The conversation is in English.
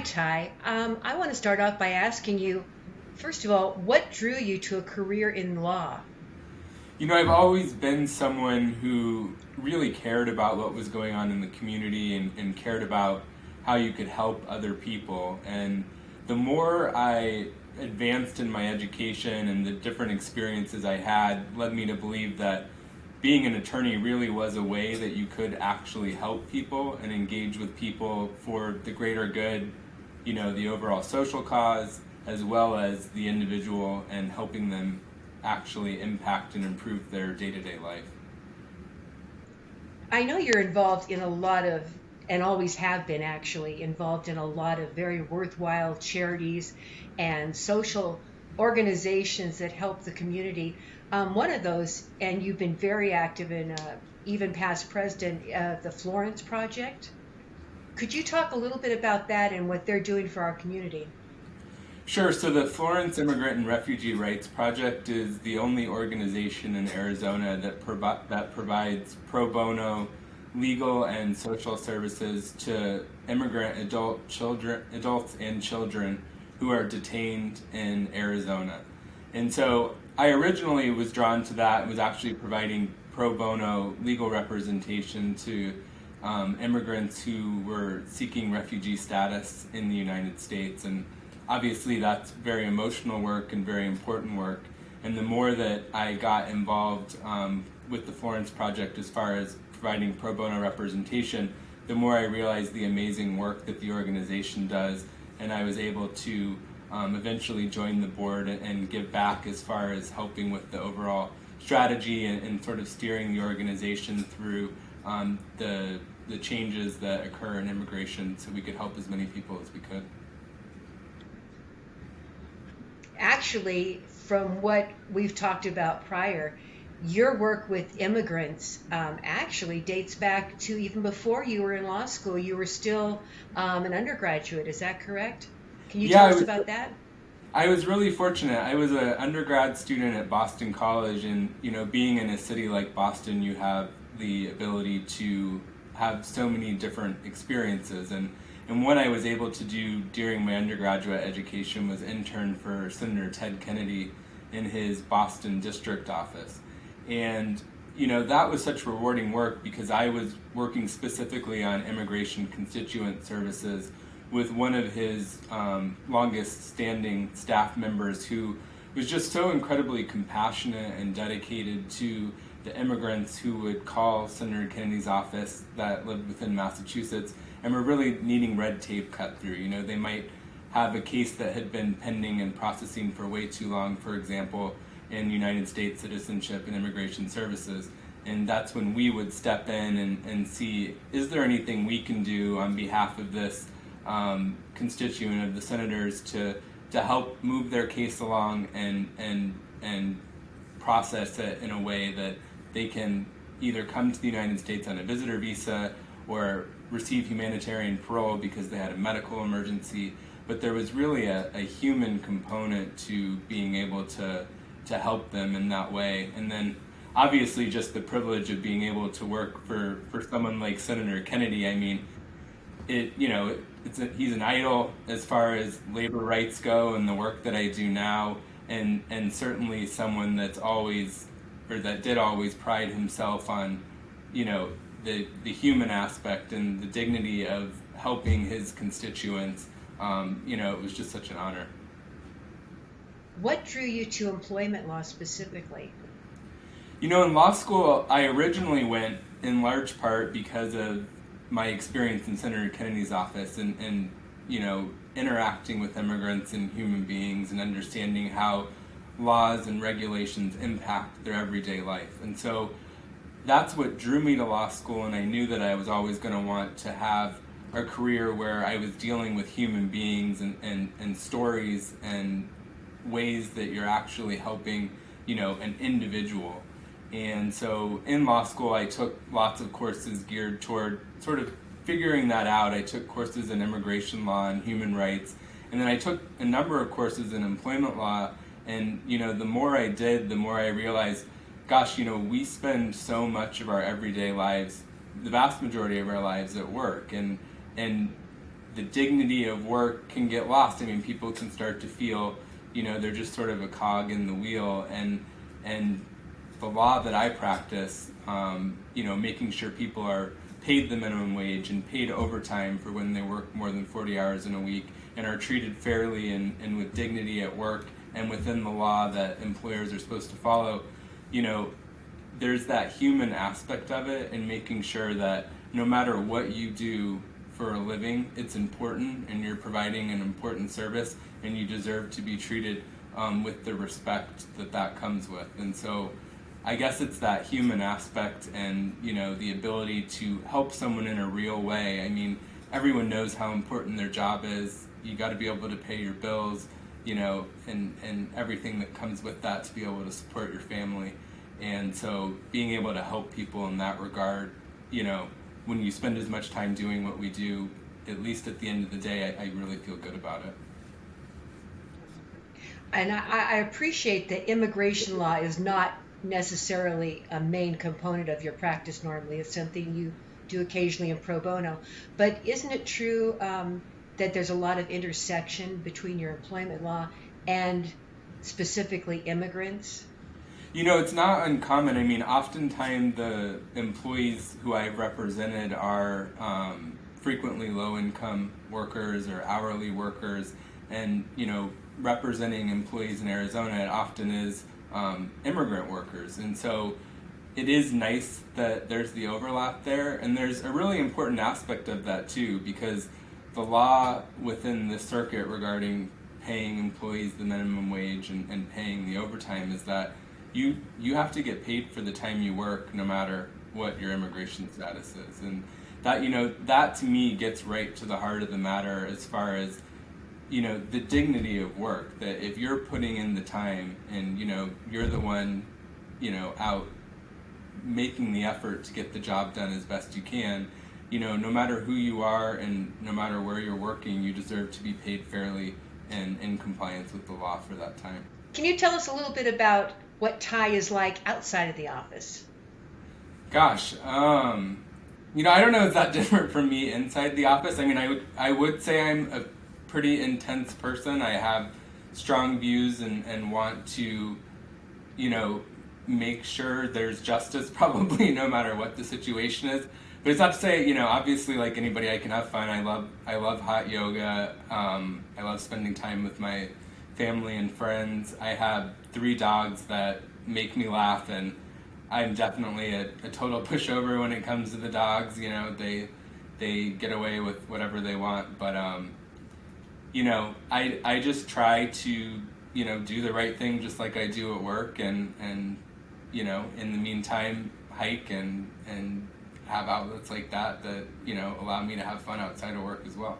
Ty. I want to start off by asking you, first of all, what drew you to a career in law? I've always been someone who really cared about what was going on in the community and cared about how you could help other people. And the more I advanced in my education and the different experiences I had led me to believe that being an attorney really was a way that you could actually help people and engage with people for the greater good, the overall social cause, as well as the individual and helping them actually impact and improve their day-to-day life. I know you're involved in a lot of, and always have been actually, involved in a lot of very worthwhile charities and social organizations that help the community. One of those, and you've been very active in, even past president of the Florence Project. Could you talk a little bit about that and what they're doing for our community? Sure. So the Florence Immigrant and Refugee Rights Project is the only organization in Arizona that provides pro bono legal and social services to immigrant adults and children who are detained in Arizona. And so I originally was drawn to that, was actually providing pro bono legal representation to immigrants who were seeking refugee status in the United States. And obviously that's very emotional work and very important work. And the more that I got involved with the Florence Project as far as providing pro bono representation, the more I realized the amazing work that the organization does. And I was able to eventually join the board and give back as far as helping with the overall strategy and sort of steering the organization through the changes that occur in immigration so we could help as many people as we could. Actually, from what we've talked about prior, your work with immigrants actually dates back to even before you were in law school. You were still an undergraduate, is that correct? Can you tell us about that? I was really fortunate. I was an undergrad student at Boston College, and being in a city like Boston, you have the ability to have so many different experiences. And what I was able to do during my undergraduate education was intern for Senator Ted Kennedy in his Boston district office. And that was such rewarding work because I was working specifically on immigration constituent services with one of his longest standing staff members who was just so incredibly compassionate and dedicated to the immigrants who would call Senator Kennedy's office that lived within Massachusetts and were really needing red tape cut through. They might have a case that had been pending and processing for way too long, for example, in United States Citizenship and Immigration Services. And that's when we would step in and see, is there anything we can do on behalf of this constituent of the senators to help move their case along and process it in a way that they can either come to the United States on a visitor visa or receive humanitarian parole because they had a medical emergency. But there was really a human component to being able to help them in that way. And then obviously just the privilege of being able to work for someone like Senator Kennedy. I mean, he's an idol as far as labor rights go and the work that I do now, and certainly someone that did always pride himself on, the human aspect and the dignity of helping his constituents. It was just such an honor. What drew you to employment law specifically? In law school, I originally went in large part because of my experience in Senator Kennedy's office and interacting with immigrants and human beings and understanding how laws and regulations impact their everyday life. And so that's what drew me to law school, and I knew that I was always going to want to have a career where I was dealing with human beings and stories and ways that you're actually helping, an individual. And so in law school, I took lots of courses geared toward sort of figuring that out. I took courses in immigration law and human rights, and then I took a number of courses in employment law. And, the more I did, the more I realized, gosh, we spend so much of our everyday lives, the vast majority of our lives at work. And the dignity of work can get lost. I mean, people can start to feel, they're just sort of a cog in the wheel, and the law that I practice, making sure people are paid the minimum wage and paid overtime for when they work more than 40 hours in a week and are treated fairly and with dignity at work and within the law that employers are supposed to follow, there's that human aspect of it, and making sure that no matter what you do for a living, it's important and you're providing an important service and you deserve to be treated with the respect that comes with. And so I guess it's that human aspect and, the ability to help someone in a real way. I mean, everyone knows how important their job is. You got to be able to pay your bills, and everything that comes with that to be able to support your family. And so being able to help people in that regard, when you spend as much time doing what we do, at least at the end of the day, I really feel good about it. And I appreciate that immigration law is not necessarily a main component of your practice normally. It's something you do occasionally in pro bono. But isn't it true that there's a lot of intersection between your employment law and specifically immigrants? It's not uncommon. I mean, oftentimes the employees who I've represented are frequently low-income workers or hourly workers, and, representing employees in Arizona, it often is immigrant workers. And so it is nice that there's the overlap there, and there's a really important aspect of that too, because the law within the circuit regarding paying employees the minimum wage and paying the overtime is that you have to get paid for the time you work, no matter what your immigration status is. And that, that to me gets right to the heart of the matter as far as, the dignity of work, that if you're putting in the time and, you're the one, out making the effort to get the job done as best you can, no matter who you are and no matter where you're working, you deserve to be paid fairly and in compliance with the law for that time. Can you tell us a little bit about what Ty is like outside of the office? Gosh, I don't know if that's different from me inside the office. I mean, I would say I'm a pretty intense person. I have strong views and want to, make sure there's justice probably no matter what the situation is. But it's not to say, obviously like anybody, I can have fun. I love hot yoga. I love spending time with my family and friends. I have 3 dogs that make me laugh, and I'm definitely a total pushover when it comes to the dogs. They get away with whatever they want, but I just try to do the right thing just like I do at work, and in the meantime hike and have outlets like that allow me to have fun outside of work as well.